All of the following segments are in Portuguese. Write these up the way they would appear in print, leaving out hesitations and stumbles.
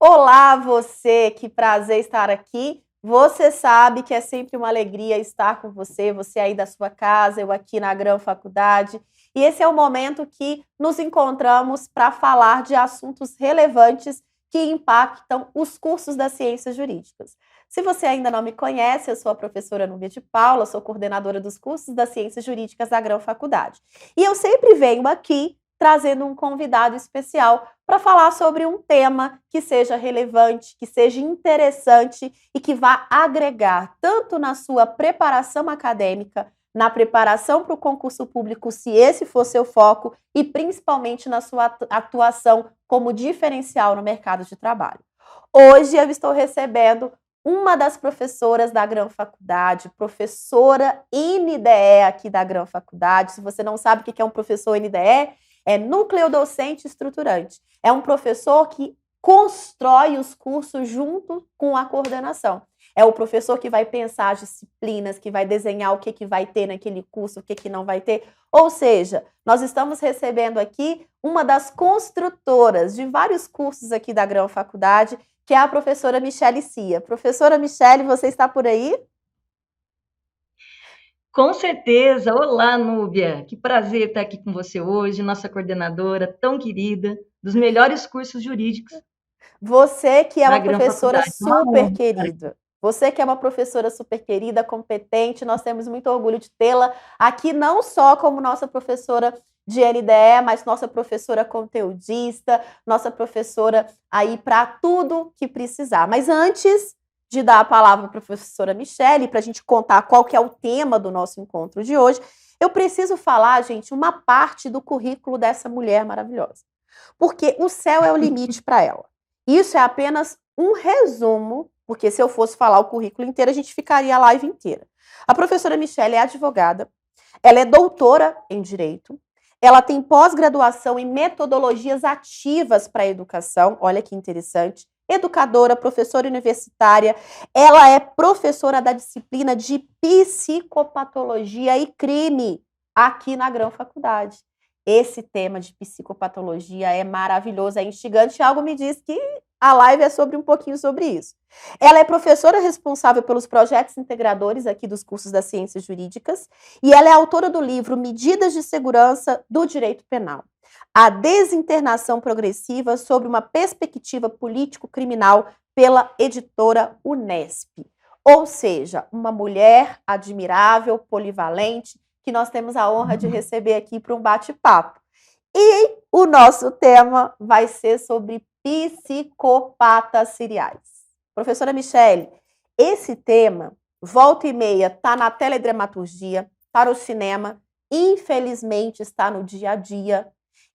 Olá, você, que prazer estar aqui. Você sabe que é sempre uma alegria estar com você aí da sua casa, eu aqui na Grão Faculdade. E esse é o momento que nos encontramos para falar de assuntos relevantes que impactam os cursos das ciências jurídicas. Se você ainda não me conhece, eu sou a professora Núbia de Paula, sou coordenadora dos cursos das ciências jurídicas da Grão Faculdade. E eu sempre venho aqui trazendo um convidado especial para falar sobre um tema que seja relevante, que seja interessante e que vá agregar tanto na sua preparação acadêmica, na preparação para o concurso público, se esse for seu foco, e principalmente na sua atuação como diferencial no mercado de trabalho. Hoje eu estou recebendo uma das professoras da Grão Faculdade, professora NDE aqui da Grão Faculdade. Se você não sabe o que é um professor NDE, é Núcleo Docente Estruturante. É um professor que constrói os cursos junto com a coordenação. É o professor que vai pensar as disciplinas, que vai desenhar o que vai ter naquele curso, o que não vai ter. Ou seja, nós estamos recebendo aqui uma das construtoras de vários cursos aqui da Grão Faculdade, que é a professora Michele Cia. Professora Michele, você está por aí? Com certeza. Olá, Núbia. Que prazer estar aqui com você hoje, nossa coordenadora tão querida, dos melhores cursos jurídicos Você que é da uma Gran professora Faculdade. Uma super honra estar querida. aqui. Você que é uma professora super querida, competente, nós temos muito orgulho de tê-la aqui, não só como nossa professora de NDE, mas nossa professora conteudista, nossa professora aí para tudo que precisar. Mas antes de dar a palavra para a professora Michele, para a gente contar qual que é o tema do nosso encontro de hoje, eu preciso falar, gente, uma parte do currículo dessa mulher maravilhosa. Porque o céu é o limite para ela. Isso é apenas um resumo, porque se eu fosse falar o currículo inteiro, a gente ficaria a live inteira. A professora Michele é advogada, ela é doutora em Direito, ela tem pós-graduação em metodologias ativas para a educação, olha que interessante, educadora, professora universitária, ela é professora da disciplina de psicopatologia e crime aqui na Grão Faculdade. Esse tema de psicopatologia é maravilhoso, é instigante, e algo me diz que a live é sobre um pouquinho sobre isso. Ela é professora responsável pelos projetos integradores aqui dos cursos das ciências jurídicas e ela é autora do livro Medidas de Segurança do Direito Penal. A desinternação progressiva sobre uma perspectiva político-criminal pela editora Unesp. Ou seja, uma mulher admirável, polivalente, que nós temos a honra de receber aqui para um bate-papo. E o nosso tema vai ser sobre psicopatas seriais. Professora Michele, esse tema, volta e meia, está na teledramaturgia, está no cinema, infelizmente está no dia a dia,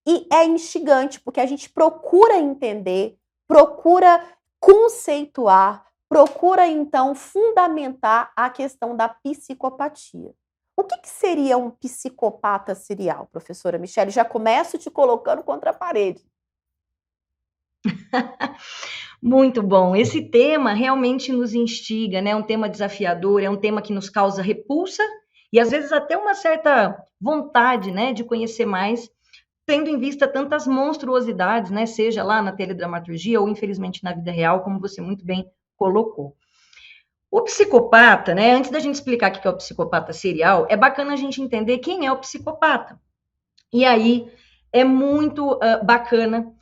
e é instigante, porque a gente procura entender, procura conceituar, procura, então, fundamentar a questão da psicopatia. O que seria um psicopata serial, professora Michele? Já começo te colocando contra a parede. Muito bom. Esse tema realmente nos instiga, né? É um tema desafiador, é um tema que nos causa repulsa e às vezes até uma certa vontade, né, de conhecer mais, tendo em vista tantas monstruosidades, né, seja lá na teledramaturgia ou infelizmente na vida real, como você muito bem colocou. O psicopata, né, antes da gente explicar o que é o psicopata serial, é bacana a gente entender quem é o psicopata. E aí é muito bacana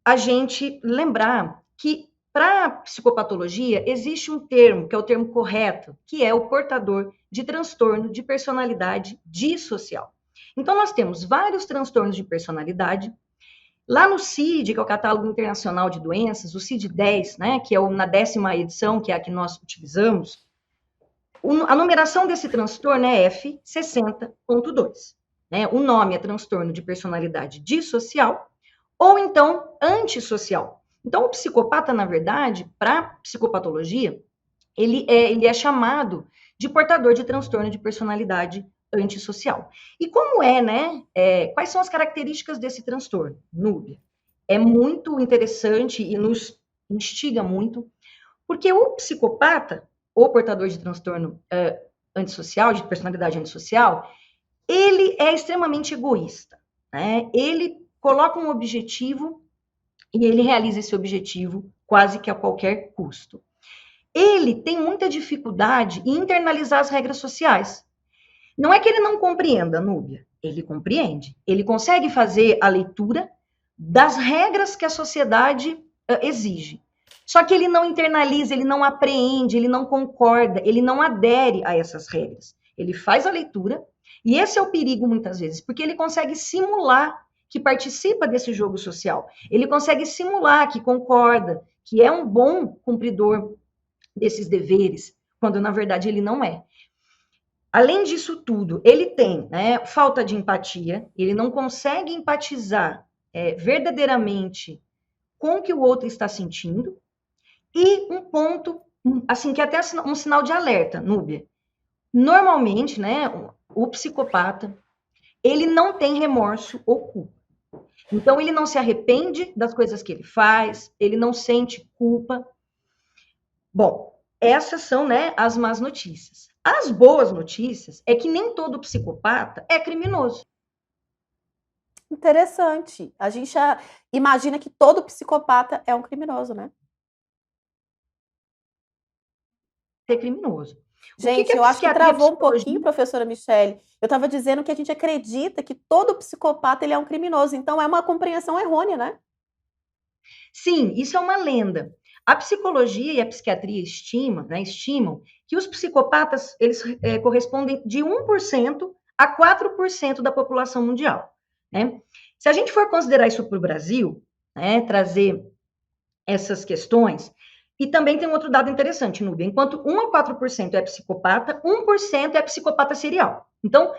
a gente lembrar que para a psicopatologia existe um termo, que é o termo correto, que é o portador de transtorno de personalidade dissocial. Então, nós temos vários transtornos de personalidade. Lá no CID, que é o Catálogo Internacional de Doenças, o CID-10, né, que é na 10ª edição, que é a que nós utilizamos, a numeração desse transtorno é F60.2. Né? O nome é transtorno de personalidade dissocial ou então antissocial. Então, o psicopata, na verdade, para psicopatologia, ele é chamado de portador de transtorno de personalidade antissocial. E como né? Quais são as características desse transtorno? Núbia. É muito interessante e nos instiga muito, porque o psicopata, ou portador de transtorno antissocial, de personalidade antissocial, ele é extremamente egoísta. Né? Ele coloca um objetivo e ele realiza esse objetivo quase que a qualquer custo. Ele tem muita dificuldade em internalizar as regras sociais. Não é que ele não compreenda, Núbia, ele compreende. Ele consegue fazer a leitura das regras que a sociedade exige. Só que ele não internaliza, ele não apreende, ele não concorda, ele não adere a essas regras. Ele faz a leitura, e esse é o perigo muitas vezes, porque ele consegue simular que participa desse jogo social. Ele consegue simular que concorda, que é um bom cumpridor desses deveres, quando na verdade ele não é. Além disso tudo, ele tem, né, falta de empatia, ele não consegue empatizar verdadeiramente com o que o outro está sentindo, e um ponto, assim, que é até um sinal de alerta, Núbia. Normalmente, né, o psicopata, ele não tem remorso ou culpa. Então, ele não se arrepende das coisas que ele faz, ele não sente culpa. Bom, essas são, né, as más notícias. As boas notícias é que nem todo psicopata é criminoso. Interessante. A gente já imagina que todo psicopata é um criminoso, né? É criminoso. Gente, eu acho que travou um pouquinho, professora Michele. Eu estava dizendo que a gente acredita que todo psicopata ele é um criminoso. Então, é uma compreensão errônea, né? Sim, isso é uma lenda. A psicologia e a psiquiatria estimam que os psicopatas eles correspondem de 1% a 4% da população mundial. Né? Se a gente for considerar isso para o Brasil, né, trazer essas questões, e também tem um outro dado interessante, Núbia, enquanto 1 a 4% é psicopata, 1% é psicopata serial. Então,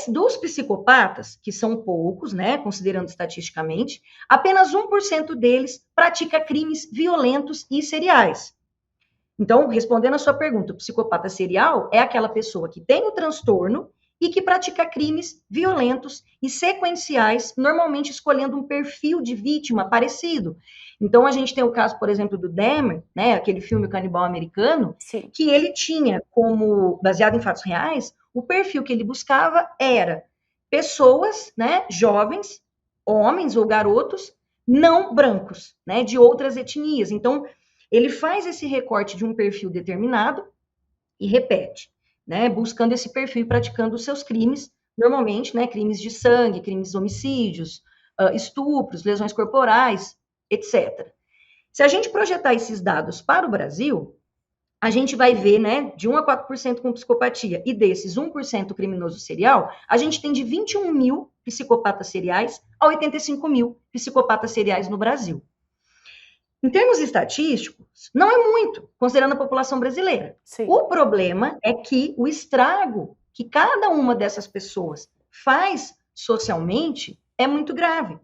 dos psicopatas, que são poucos, né, considerando estatisticamente, apenas 1% deles pratica crimes violentos e seriais. Então, respondendo a sua pergunta, o psicopata serial é aquela pessoa que tem o transtorno e que pratica crimes violentos e sequenciais, normalmente escolhendo um perfil de vítima parecido. Então, a gente tem o caso, por exemplo, do Dahmer, né, aquele filme Canibal Americano, Sim. que ele tinha como, baseado em fatos reais, o perfil que ele buscava era pessoas, né, jovens, homens ou garotos, não brancos, né, de outras etnias. Então, ele faz esse recorte de um perfil determinado e repete, né, buscando esse perfil e praticando os seus crimes, normalmente, né, crimes de sangue, crimes de homicídios, estupros, lesões corporais, etc. Se a gente projetar esses dados para o Brasil, a gente vai ver, né, de 1 a 4% com psicopatia, e desses 1% criminoso serial, a gente tem de 21 mil psicopatas seriais a 85 mil psicopatas seriais no Brasil. Em termos estatísticos, não é muito, considerando a população brasileira. Sim. O problema é que o estrago que cada uma dessas pessoas faz socialmente é muito grave.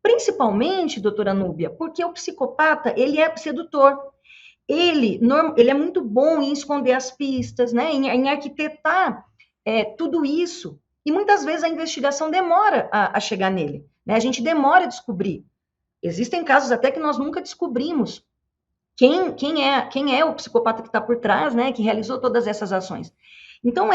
Principalmente, doutora Núbia, porque o psicopata, ele é sedutor. Ele é muito bom em esconder as pistas, né? Em arquitetar tudo isso. E muitas vezes a investigação demora a chegar nele. Né? A gente demora a descobrir. Existem casos até que nós nunca descobrimos quem é o psicopata que está por trás, né, que realizou todas essas ações. Então,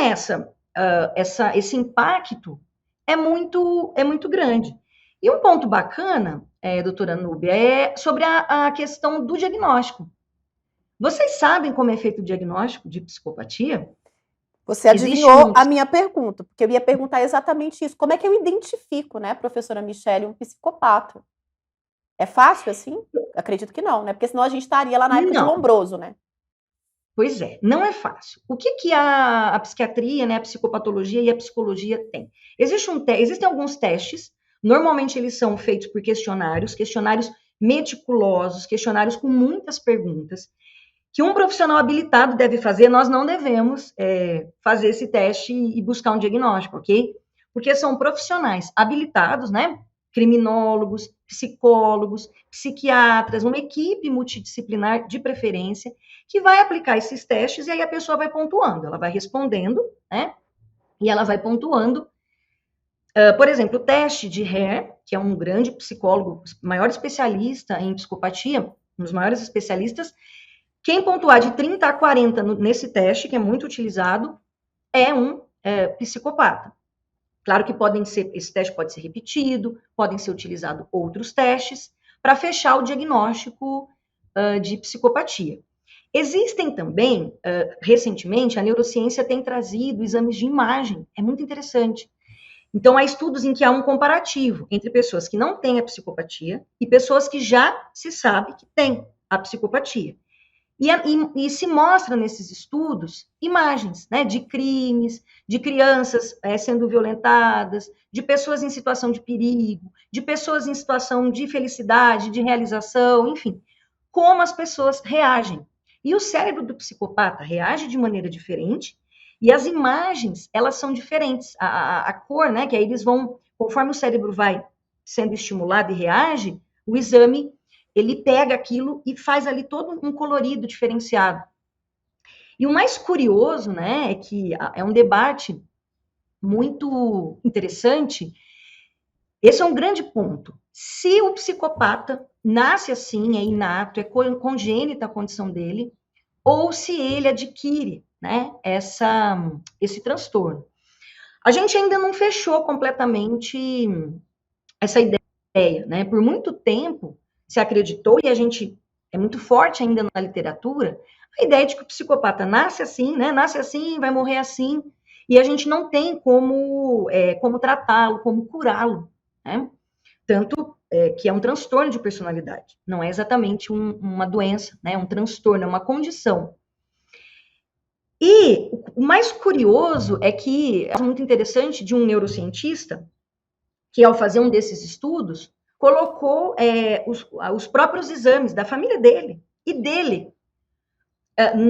esse impacto é muito grande. E um ponto bacana, doutora Núbia, é sobre a questão do diagnóstico. Vocês sabem como é feito o diagnóstico de psicopatia? Você adivinhou a minha pergunta, porque eu ia perguntar exatamente isso. Como é que eu identifico, né, professora Michele, um psicopata? É fácil assim? Acredito que não, né? Porque senão a gente estaria lá na época de Lombroso, né? Pois é, não é fácil. O que a psiquiatria, né, a psicopatologia e a psicologia têm? Existem alguns testes, normalmente eles são feitos por questionários meticulosos, questionários com muitas perguntas, que um profissional habilitado deve fazer. Nós não devemos fazer esse teste e buscar um diagnóstico, ok? Porque são profissionais habilitados, né? Criminólogos, psicólogos, psiquiatras, uma equipe multidisciplinar de preferência, que vai aplicar esses testes e aí a pessoa vai pontuando, ela vai respondendo, né? E ela vai pontuando. Por exemplo, o teste de Hare, que é um grande psicólogo, maior especialista em psicopatia, um dos maiores especialistas, quem pontuar de 30 a 40 nesse teste, que é muito utilizado, é um psicopata. Claro que esse teste pode ser repetido, podem ser utilizados outros testes, para fechar o diagnóstico de psicopatia. Existem também, recentemente, a neurociência tem trazido exames de imagem, é muito interessante. Então, há estudos em que há um comparativo entre pessoas que não têm a psicopatia e pessoas que já se sabe que têm a psicopatia. E se mostra nesses estudos imagens, né, de crimes, de crianças sendo violentadas, de pessoas em situação de perigo, de pessoas em situação de felicidade, de realização, enfim, como as pessoas reagem. E o cérebro do psicopata reage de maneira diferente, e as imagens, elas são diferentes. A cor, né, que aí eles vão, conforme o cérebro vai sendo estimulado e reage, o exame ele pega aquilo e faz ali todo um colorido diferenciado. E o mais curioso, né, é que é um debate muito interessante. Esse é um grande ponto. Se o psicopata nasce assim, é inato, é congênita a condição dele, ou se ele adquire, né, esse transtorno. A gente ainda não fechou completamente essa ideia, né? Por muito tempo se acreditou, e a gente é muito forte ainda na literatura, a ideia de que o psicopata nasce assim, né? Nasce assim, vai morrer assim, e a gente não tem como tratá-lo, como curá-lo, né? Tanto que é um transtorno de personalidade, não é exatamente uma doença, né? É um transtorno, é uma condição. E o mais curioso é que é muito interessante de um neurocientista que, ao fazer um desses estudos, colocou os próprios exames da família dele e dele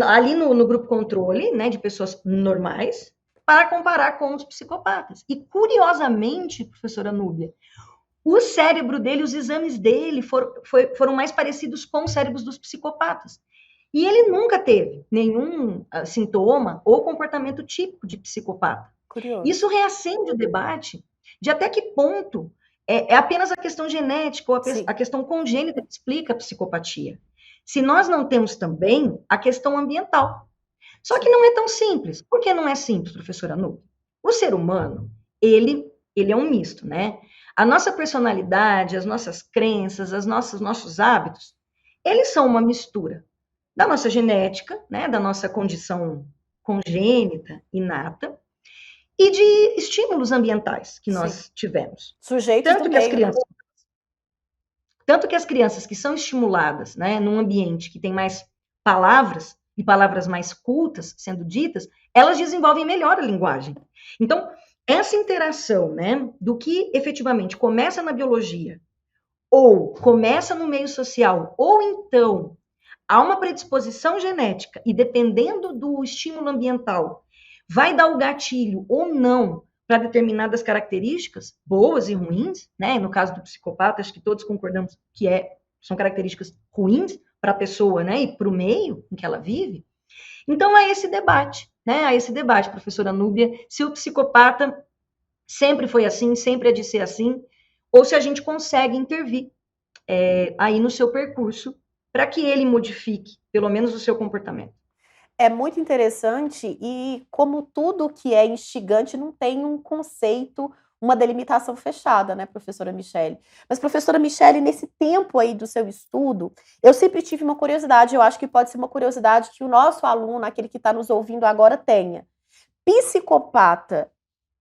ali no grupo controle, né, de pessoas normais, para comparar com os psicopatas. E, curiosamente, professora Núbia, o cérebro dele, os exames dele foram mais parecidos com os cérebros dos psicopatas. E ele nunca teve nenhum sintoma ou comportamento típico de psicopata. Curioso. Isso reacende o debate de até que ponto é apenas a questão genética ou a questão congênita que explica a psicopatia. Se nós não temos também a questão ambiental. Só que não é tão simples. Por que não é simples, professora Nubia? O ser humano, ele é um misto, né? A nossa personalidade, as nossas crenças, nossos hábitos, eles são uma mistura da nossa genética, né, da nossa condição congênita, inata, e de estímulos ambientais que nós tivemos. Sujeitos do meio. Tanto que as crianças que são estimuladas, né, num ambiente que tem mais palavras, e palavras mais cultas sendo ditas, elas desenvolvem melhor a linguagem. Então, essa interação, né, do que efetivamente começa na biologia, ou começa no meio social, ou então há uma predisposição genética, e dependendo do estímulo ambiental, vai dar o gatilho ou não para determinadas características, boas e ruins, né? No caso do psicopata, acho que todos concordamos que são características ruins para a pessoa, né? E para o meio em que ela vive. Então, há esse debate, né? Há esse debate, professora Núbia, se o psicopata sempre foi assim, sempre é de ser assim, ou se a gente consegue intervir aí no seu percurso para que ele modifique, pelo menos, o seu comportamento. É muito interessante e, como tudo que é instigante, não tem um conceito, uma delimitação fechada, né, professora Michele? Mas, professora Michele, nesse tempo aí do seu estudo, eu sempre tive uma curiosidade, eu acho que pode ser uma curiosidade que o nosso aluno, aquele que está nos ouvindo agora, tenha. Psicopata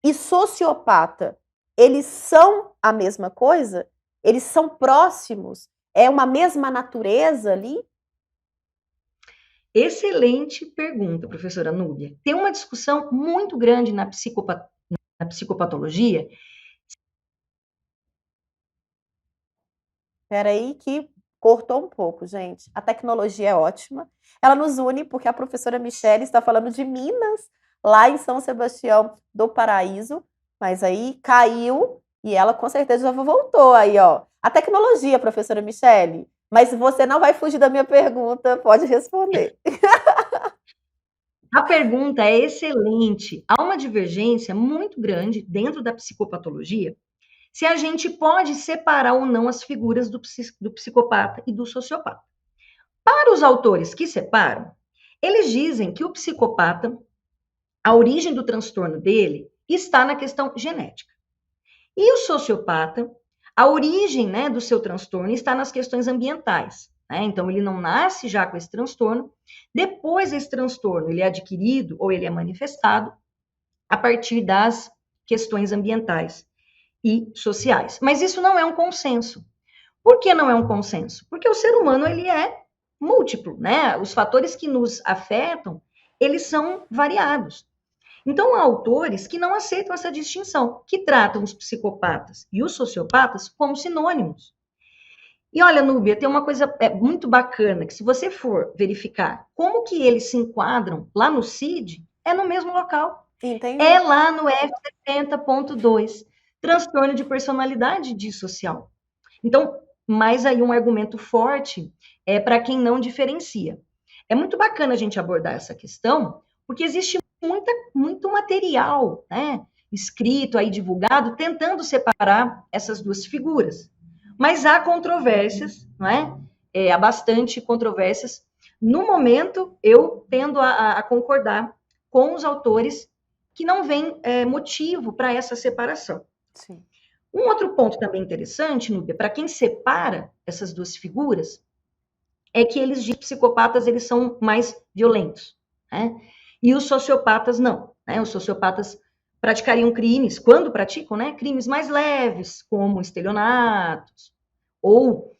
e sociopata, eles são a mesma coisa? Eles são próximos? É uma mesma natureza ali? Excelente pergunta, professora Núbia. Tem uma discussão muito grande na psicopatologia. Espera aí que cortou um pouco, gente. A tecnologia é ótima. Ela nos une porque a professora Michele está falando de Minas, lá em São Sebastião do Paraíso, mas aí caiu e ela com certeza já voltou aí, ó. A tecnologia, professora Michele. Mas você não vai fugir da minha pergunta, pode responder. A pergunta é excelente. Há uma divergência muito grande dentro da psicopatologia se a gente pode separar ou não as figuras do psicopata e do sociopata. Para os autores que separam, eles dizem que o psicopata, a origem do transtorno dele está na questão genética. E o sociopata, A origem, né, do seu transtorno está nas questões ambientais, né? Então, ele não nasce já com esse transtorno. Depois, esse transtorno ele é adquirido ou ele é manifestado a partir das questões ambientais e sociais. Mas isso não é um consenso. Por que não é um consenso? Porque o ser humano ele é múltiplo, né? Os fatores que nos afetam, eles são variados. Então, há autores que não aceitam essa distinção, que tratam os psicopatas e os sociopatas como sinônimos. E olha, Núbia, tem uma coisa muito bacana, que se você for verificar como que eles se enquadram lá no CID, é no mesmo local. Entendi. É lá no F70.2, transtorno de personalidade dissocial. Então, mais aí um argumento forte para quem não diferencia. É muito bacana a gente abordar essa questão, porque existe muito material, né, escrito aí, divulgado, tentando separar essas duas figuras. Mas há controvérsias, não é? Há bastante controvérsias. No momento, eu tendo a concordar com os autores que não veem motivo para essa separação. Sim. Um outro ponto também interessante, Núbia, para quem separa essas duas figuras, é que eles, de psicopatas, eles são mais violentos, né? E os sociopatas não, né? Os sociopatas praticariam crimes, quando praticam, né? Crimes mais leves, como estelionatos, ou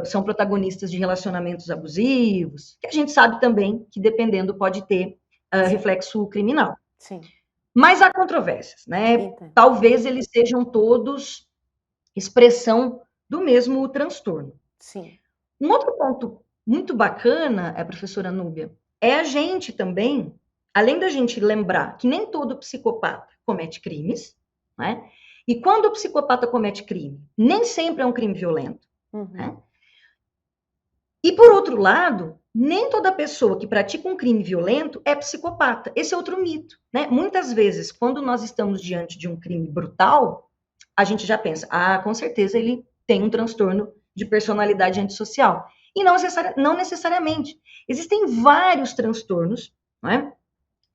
são protagonistas de relacionamentos abusivos, que a gente sabe também que, dependendo, pode ter reflexo criminal. Sim. Mas há controvérsias, né? Entendi. Talvez eles sejam todos expressão do mesmo transtorno. Sim. Um outro ponto muito bacana, professora Núbia, é a gente também, além da gente lembrar que nem todo psicopata comete crimes, né? E quando o psicopata comete crime, nem sempre é um crime violento, né? E por outro lado, nem toda pessoa que pratica um crime violento é psicopata. Esse é outro mito, né? Muitas vezes, quando nós estamos diante de um crime brutal, a gente já pensa, com certeza ele tem um transtorno de personalidade antissocial. E não necessariamente. Existem vários transtornos, não é?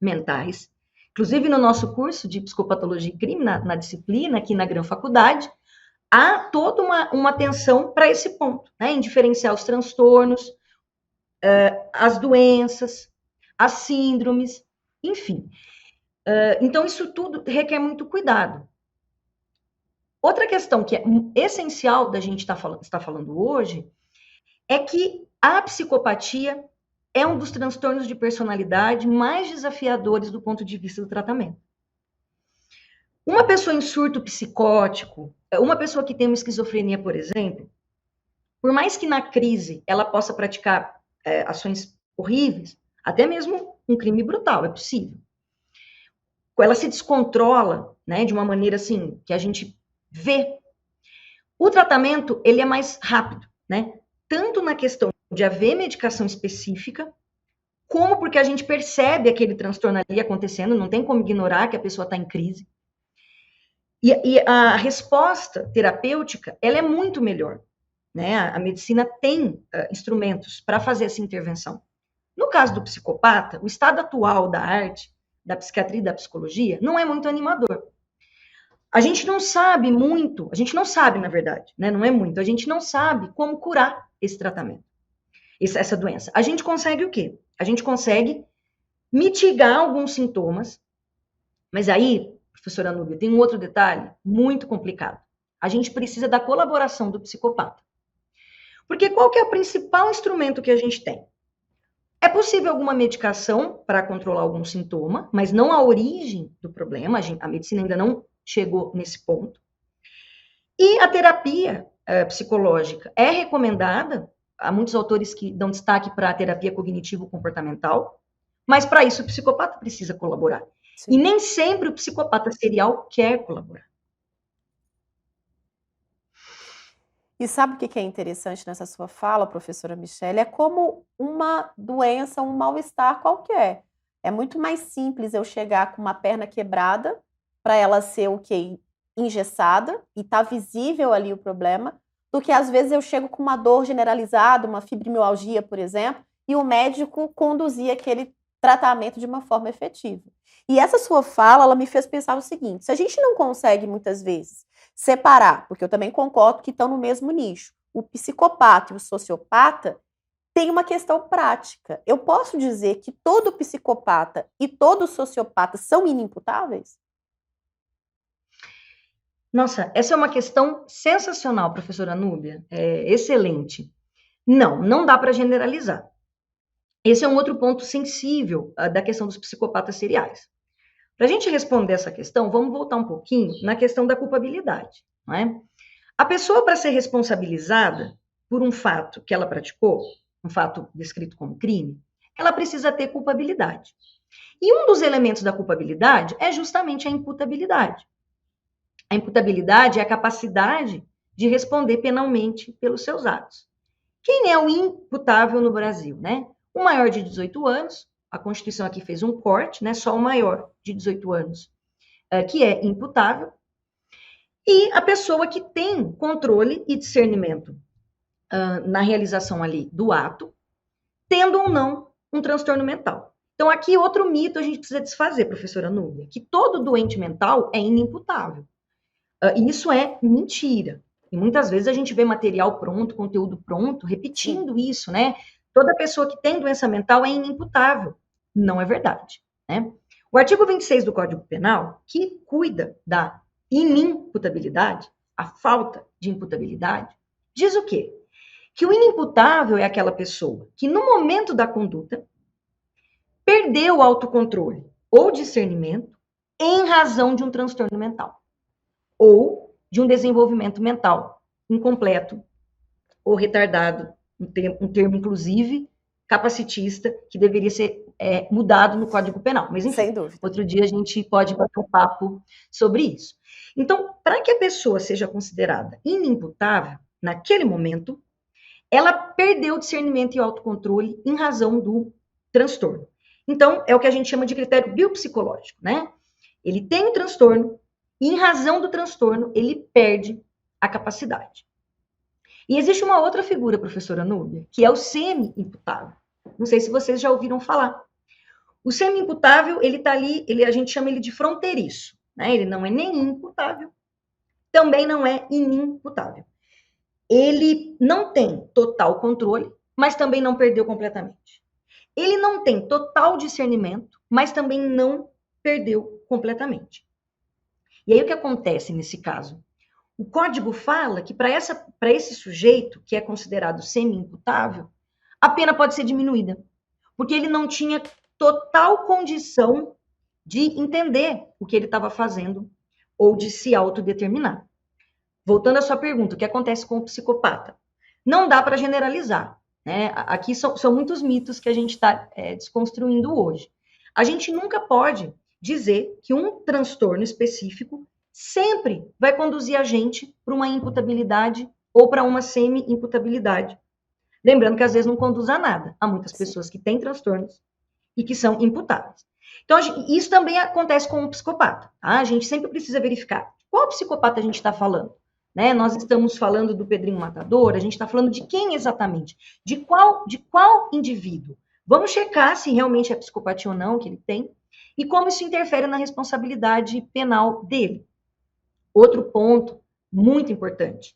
Mentais. Inclusive, no nosso curso de psicopatologia e crime, na disciplina, aqui na Gran Faculdade, há toda uma atenção para esse ponto, né? Em diferenciar os transtornos, as doenças, as síndromes, enfim. Então, isso tudo requer muito cuidado. Outra questão que é essencial da gente estar falando hoje é que a psicopatia é um dos transtornos de personalidade mais desafiadores do ponto de vista do tratamento. Uma pessoa em surto psicótico, uma pessoa que tem uma esquizofrenia, por exemplo, por mais que na crise ela possa praticar ações horríveis, até mesmo um crime brutal, é possível. Ela se descontrola, né, de uma maneira assim, que a gente vê. O tratamento, ele é mais rápido, né? Tanto na questão de haver medicação específica, como porque a gente percebe aquele transtorno ali acontecendo, não tem como ignorar que a pessoa está em crise. E a resposta terapêutica, ela é muito melhor, né? A medicina tem instrumentos para fazer essa intervenção. No caso do psicopata, o estado atual da arte, da psiquiatria e da psicologia, não é muito animador. A gente não sabe muito, a gente não sabe, na verdade, né? Não é muito, a gente não sabe como curar esse tratamento, essa doença. A gente consegue o quê? A gente consegue mitigar alguns sintomas, mas aí, professora Núbia, tem um outro detalhe muito complicado. A gente precisa da colaboração do psicopata. Porque qual que é o principal instrumento que a gente tem? É possível alguma medicação para controlar algum sintoma, mas não a origem do problema, a medicina ainda não chegou nesse ponto. E a terapia psicológica é recomendada, há muitos autores que dão destaque para a terapia cognitivo-comportamental, mas para isso o psicopata precisa colaborar. Sim. E nem sempre o psicopata serial quer colaborar. E sabe o que é interessante nessa sua fala, professora Michele? É como uma doença, um mal-estar qualquer. É muito mais simples eu chegar com uma perna quebrada, para ela ser o quê? Engessada, e tá visível ali o problema, do que às vezes eu chego com uma dor generalizada, uma fibromialgia, por exemplo, e o médico conduzir aquele tratamento de uma forma efetiva. E essa sua fala, ela me fez pensar o seguinte: se a gente não consegue muitas vezes separar, porque eu também concordo que estão no mesmo nicho. O psicopata e o sociopata tem uma questão prática. Eu posso dizer que todo psicopata e todo sociopata são inimputáveis? Nossa, essa é uma questão sensacional, professora Núbia. Excelente. Não, não dá para generalizar. Esse é um outro ponto sensível da questão dos psicopatas seriais. Para a gente responder essa questão, vamos voltar um pouquinho na questão da culpabilidade. Não é? A pessoa, para ser responsabilizada por um fato que ela praticou, um fato descrito como crime, ela precisa ter culpabilidade. E um dos elementos da culpabilidade é justamente a imputabilidade. A imputabilidade é a capacidade de responder penalmente pelos seus atos. Quem é o imputável no Brasil, né? O maior de 18 anos, a Constituição aqui fez um corte, né? Só o maior de 18 anos, que é imputável, e a pessoa que tem controle e discernimento na realização ali do ato, tendo ou não um transtorno mental. Então, aqui outro mito a gente precisa desfazer, professora Núbia, que todo doente mental é inimputável. E isso é mentira. E muitas vezes a gente vê material pronto, conteúdo pronto, repetindo isso, né? Toda pessoa que tem doença mental é inimputável. Não é verdade, né? O artigo 26 do Código Penal, que cuida da inimputabilidade, a falta de imputabilidade, diz o quê? Que o inimputável é aquela pessoa que, no momento da conduta, perdeu o autocontrole ou discernimento em razão de um transtorno mental ou de um desenvolvimento mental incompleto ou retardado, um termo, inclusive, capacitista, que deveria ser mudado no Código Penal. Mas, enfim, Sem dúvida. Outro dia a gente pode bater um papo sobre isso. Então, para que a pessoa seja considerada inimputável, naquele momento, ela perdeu o discernimento e o autocontrole em razão do transtorno. Então, é o que a gente chama de critério biopsicológico, né? Ele tem o transtorno, e em razão do transtorno, ele perde a capacidade. E existe uma outra figura, professora Núbia, que é o semi-imputável. Não sei se vocês já ouviram falar. O semi-imputável, ele está ali, a gente chama ele de fronteiriço, né? Ele não é nem imputável, também não é inimputável. Ele não tem total controle, mas também não perdeu completamente. Ele não tem total discernimento, mas também não perdeu completamente. E aí o que acontece nesse caso? O código fala que para esse sujeito, que é considerado semi-imputável, a pena pode ser diminuída, porque ele não tinha total condição de entender o que ele estava fazendo ou de se autodeterminar. Voltando à sua pergunta, o que acontece com o psicopata? Não dá para generalizar, né? Aqui são muitos mitos que a gente está desconstruindo hoje. A gente nunca pode dizer que um transtorno específico sempre vai conduzir a gente para uma imputabilidade ou para uma semi-imputabilidade. Lembrando que às vezes não conduz a nada. Há muitas pessoas que têm transtornos e que são imputáveis. Então, isso também acontece com o psicopata. Tá? A gente sempre precisa verificar qual psicopata a gente está falando. Né? Nós estamos falando do Pedrinho Matador, a gente está falando de quem exatamente? De qual indivíduo? Vamos checar se realmente é psicopatia ou não que ele tem e como isso interfere na responsabilidade penal dele. Outro ponto muito importante,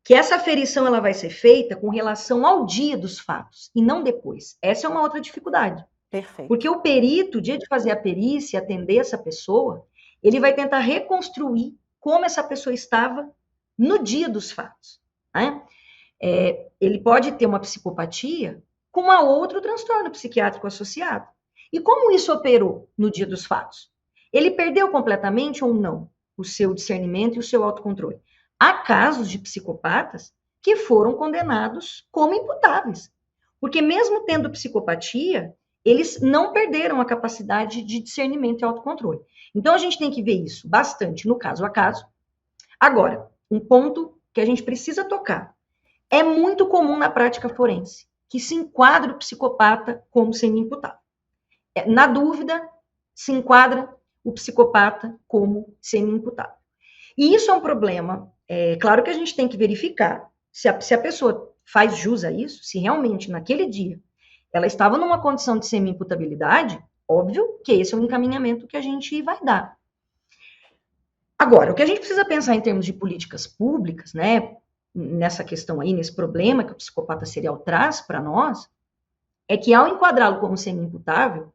que essa aferição ela vai ser feita com relação ao dia dos fatos e não depois. Essa é uma outra dificuldade. Perfeito. Porque o perito, dia de fazer a perícia, atender essa pessoa, ele vai tentar reconstruir como essa pessoa estava no dia dos fatos. Né? Ele pode ter uma psicopatia com uma outro transtorno psiquiátrico associado. E como isso operou no dia dos fatos? Ele perdeu completamente ou não o seu discernimento e o seu autocontrole? Há casos de psicopatas que foram condenados como imputáveis. Porque mesmo tendo psicopatia, eles não perderam a capacidade de discernimento e autocontrole. Então, a gente tem que ver isso bastante no caso a caso. Agora, um ponto que a gente precisa tocar. É muito comum na prática forense que se enquadre o psicopata como semi-imputável. Na dúvida, se enquadra o psicopata como semi-imputável. E isso é um problema. Claro que a gente tem que verificar se a pessoa faz jus a isso, se realmente naquele dia ela estava numa condição de semi-imputabilidade, óbvio que esse é o encaminhamento que a gente vai dar. Agora, o que a gente precisa pensar em termos de políticas públicas, né, nessa questão aí, nesse problema que o psicopata serial traz para nós, é que ao enquadrá-lo como semi-imputável,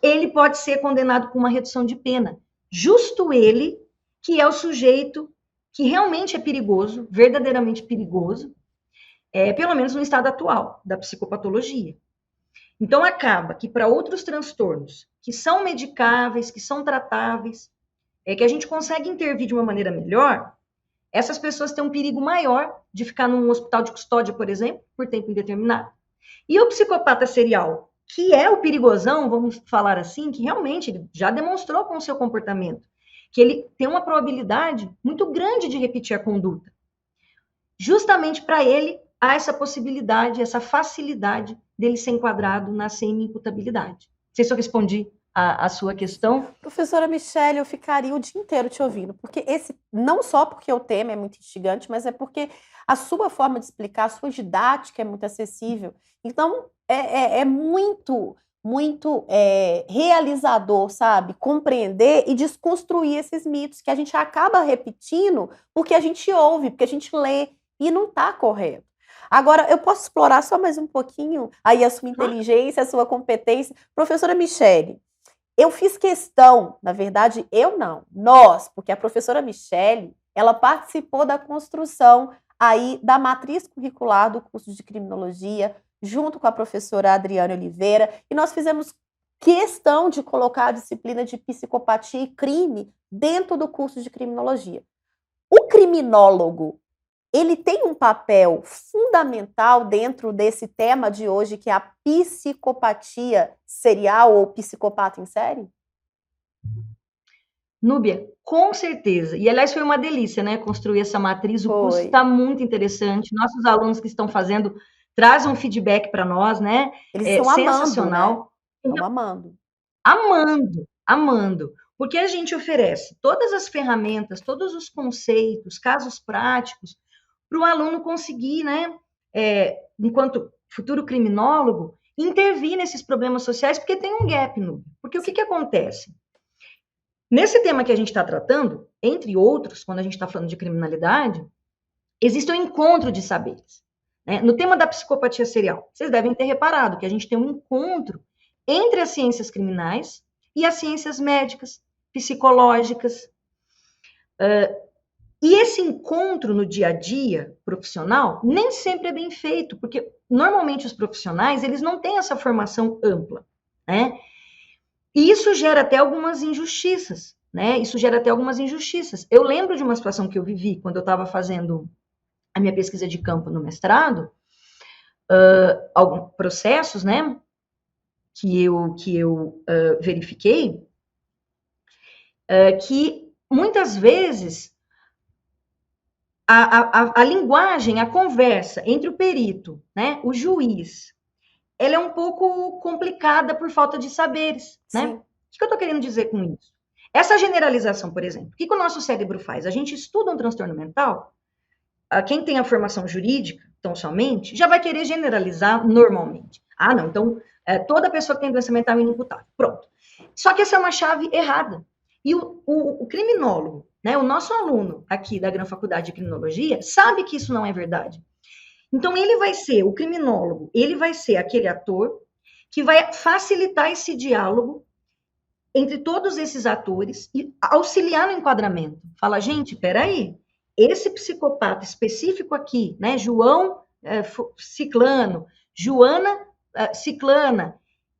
ele pode ser condenado com uma redução de pena. Justo ele, que é o sujeito que realmente é perigoso, verdadeiramente perigoso, pelo menos no estado atual da psicopatologia. Então, acaba que para outros transtornos que são medicáveis, que são tratáveis, que a gente consegue intervir de uma maneira melhor, essas pessoas têm um perigo maior de ficar num hospital de custódia, por exemplo, por tempo indeterminado. E o psicopata serial, que é o perigosão, vamos falar assim, que realmente ele já demonstrou com o seu comportamento, que ele tem uma probabilidade muito grande de repetir a conduta. Justamente para ele, há essa possibilidade, essa facilidade dele ser enquadrado na semi-imputabilidade. Não sei se eu respondi a sua questão. Professora Michele, eu ficaria o dia inteiro te ouvindo, porque não só porque o tema é muito instigante, mas é porque a sua forma de explicar, a sua didática é muito acessível. Então, é muito, muito realizador, sabe? Compreender e desconstruir esses mitos que a gente acaba repetindo porque a gente ouve, porque a gente lê e não está correto. Agora, eu posso explorar só mais um pouquinho aí a sua inteligência, a sua competência. Professora Michele, eu fiz questão, na verdade, eu não, nós, porque a professora Michele, ela participou da construção aí da matriz curricular do curso de criminologia, junto com a professora Adriana Oliveira, e nós fizemos questão de colocar a disciplina de psicopatia e crime dentro do curso de criminologia. O criminólogo, ele tem um papel fundamental dentro desse tema de hoje, que é a psicopatia serial ou psicopata em série? Núbia, com certeza. E, aliás, foi uma delícia, né, construir essa matriz. O curso Foi. está muito interessante. Nossos alunos que estão fazendo trazem um feedback para nós, né? Eles estão sensacional. amando, né? Estão amando. Amando, amando. Porque a gente oferece todas as ferramentas, todos os conceitos, casos práticos, para o aluno conseguir, né, enquanto futuro criminólogo, intervir nesses problemas sociais, porque tem um gap, Núbia. Porque o que acontece? Nesse tema que a gente está tratando, entre outros, quando a gente está falando de criminalidade, existe um encontro de saberes. Né? No tema da psicopatia serial, vocês devem ter reparado que a gente tem um encontro entre as ciências criminais e as ciências médicas, psicológicas. E esse encontro no dia a dia profissional nem sempre é bem feito, porque normalmente os profissionais eles não têm essa formação ampla, né? E isso gera até algumas injustiças, né? Isso gera até algumas injustiças. Eu lembro de uma situação que eu vivi quando eu estava fazendo a minha pesquisa de campo no mestrado, alguns processos, né? Que eu verifiquei, que muitas vezes a linguagem, a conversa entre o perito, né, o juiz, ela é um pouco complicada por falta de saberes, né? O que eu estou querendo dizer com isso? Essa generalização, por exemplo, o que o nosso cérebro faz? A gente estuda um transtorno mental, quem tem a formação jurídica, tão somente, já vai querer generalizar normalmente. Ah, não, então toda pessoa que tem doença mental é inimputável. Pronto. Só que essa é uma chave errada. E o criminólogo, né, o nosso aluno aqui da Gran Faculdade de Criminologia, sabe que isso não é verdade. Então, ele vai ser, o criminólogo, ele vai ser aquele ator que vai facilitar esse diálogo entre todos esses atores e auxiliar no enquadramento. Fala, gente, peraí, esse psicopata específico aqui, né, João Ciclano, Joana Ciclana,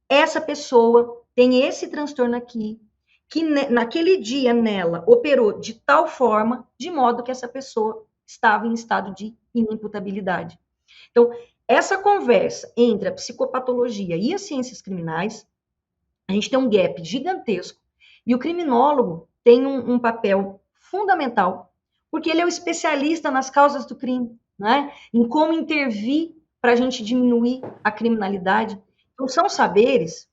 essa pessoa tem esse transtorno aqui, que naquele dia nela operou de tal forma, de modo que essa pessoa estava em estado de inimputabilidade. Então, essa conversa entre a psicopatologia e as ciências criminais, a gente tem um gap gigantesco, e o criminólogo tem um papel fundamental, porque ele é o especialista nas causas do crime, né? Em como intervir para a gente diminuir a criminalidade. Então, são saberes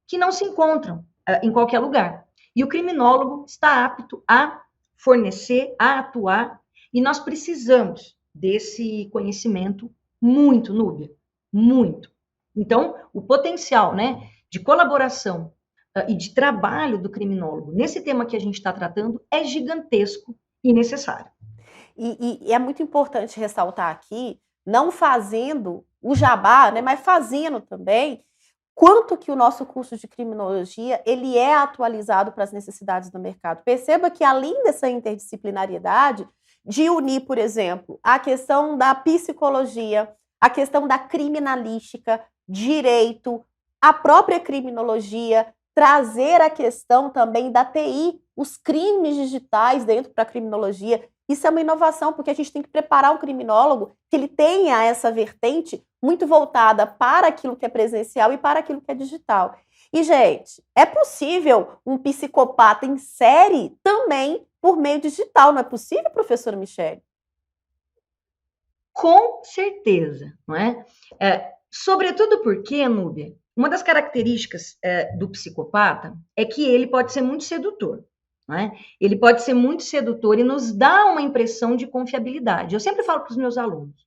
que não se encontram em qualquer lugar. E o criminólogo está apto a fornecer, a atuar, e nós precisamos desse conhecimento muito, Núbia, muito. Então, o potencial, né, de colaboração e de trabalho do criminólogo nesse tema que a gente está tratando é gigantesco e necessário. E é muito importante ressaltar aqui, não fazendo o jabá, né, mas fazendo também, quanto que o nosso curso de criminologia ele é atualizado para as necessidades do mercado. Perceba que além dessa interdisciplinariedade, de unir, por exemplo, a questão da psicologia, a questão da criminalística, direito, a própria criminologia, trazer a questão também da TI, os crimes digitais dentro da criminologia. Isso é uma inovação, porque a gente tem que preparar o criminólogo que ele tenha essa vertente muito voltada para aquilo que é presencial e para aquilo que é digital. E, gente, é possível um psicopata em série também por meio digital, não é possível, professora Michele? Com certeza, não é? Sobretudo porque, Núbia, uma das características do psicopata é que ele pode ser muito sedutor. Não é? Ele pode ser muito sedutor e nos dá uma impressão de confiabilidade. Eu sempre falo para os meus alunos,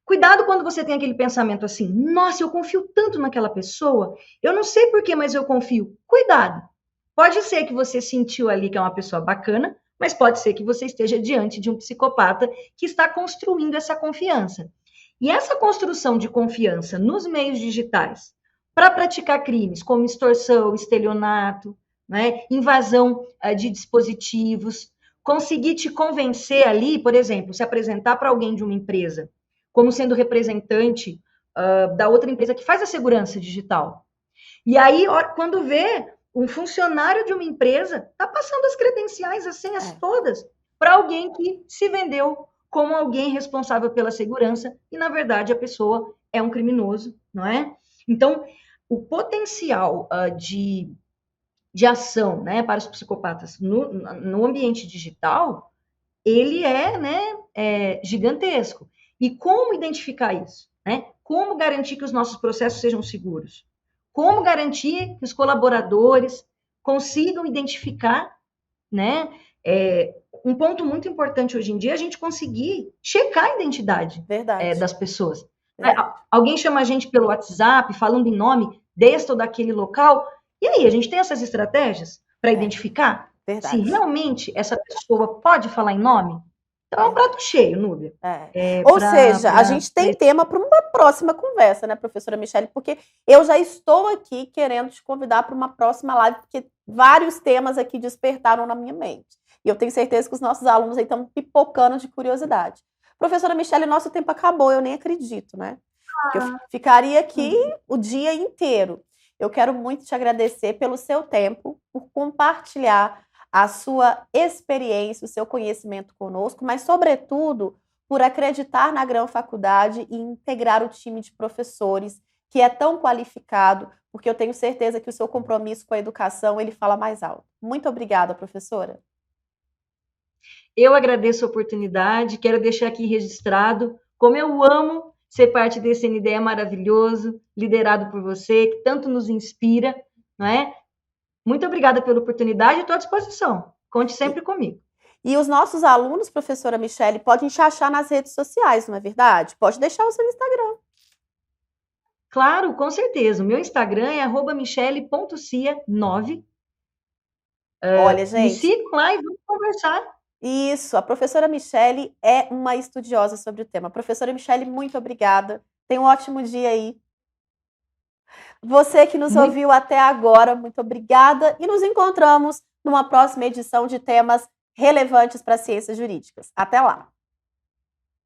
cuidado quando você tem aquele pensamento assim, nossa, eu confio tanto naquela pessoa, eu não sei porquê, mas eu confio. Cuidado. Pode ser que você sentiu ali que é uma pessoa bacana, mas pode ser que você esteja diante de um psicopata que está construindo essa confiança. E essa construção de confiança nos meios digitais para praticar crimes como extorsão, estelionato, né, invasão de dispositivos, conseguir te convencer ali, por exemplo, se apresentar para alguém de uma empresa como sendo representante da outra empresa que faz a segurança digital. E aí, quando vê um funcionário de uma empresa, está passando as credenciais, as senhas todas, para alguém que se vendeu como alguém responsável pela segurança, e na verdade a pessoa é um criminoso, não é? Então, o potencial de ação, né, para os psicopatas no ambiente digital, ele é gigantesco. E como identificar isso? Né? Como garantir que os nossos processos sejam seguros? Como garantir que os colaboradores consigam identificar, né? Um ponto muito importante hoje em dia é a gente conseguir checar a identidade das pessoas. Alguém chama a gente pelo WhatsApp, falando em nome deste ou daquele local, e aí, a gente tem essas estratégias para identificar se realmente essa pessoa pode falar em nome? Então é um prato cheio, Núbia. Ou seja, a gente tem tema para uma próxima conversa, né, professora Michele? Porque eu já estou aqui querendo te convidar para uma próxima live, porque vários temas aqui despertaram na minha mente. E eu tenho certeza que os nossos alunos aí estão pipocando de curiosidade. Professora Michele, nosso tempo acabou, eu nem acredito, né? Porque eu ficaria aqui o dia inteiro. Eu quero muito te agradecer pelo seu tempo, por compartilhar a sua experiência, o seu conhecimento conosco, mas, sobretudo, por acreditar na Grão Faculdade e integrar o time de professores que é tão qualificado, porque eu tenho certeza que o seu compromisso com a educação, ele fala mais alto. Muito obrigada, professora. Eu agradeço a oportunidade, quero deixar aqui registrado como eu amo ser parte desse NDE maravilhoso, liderado por você, que tanto nos inspira, não é? Muito obrigada pela oportunidade e estou à disposição. Conte sempre comigo. E os nossos alunos, professora Michele, podem te achar nas redes sociais, não é verdade? Pode deixar o seu Instagram. Claro, com certeza. O meu Instagram é @michele.cia9. Olha, gente. Me sigam lá e vamos conversar. Isso, a professora Michele é uma estudiosa sobre o tema. Professora Michele, muito obrigada. Tenha um ótimo dia aí. Você que nos ouviu até agora, muito obrigada. E nos encontramos numa próxima edição de temas relevantes para as ciências jurídicas. Até lá!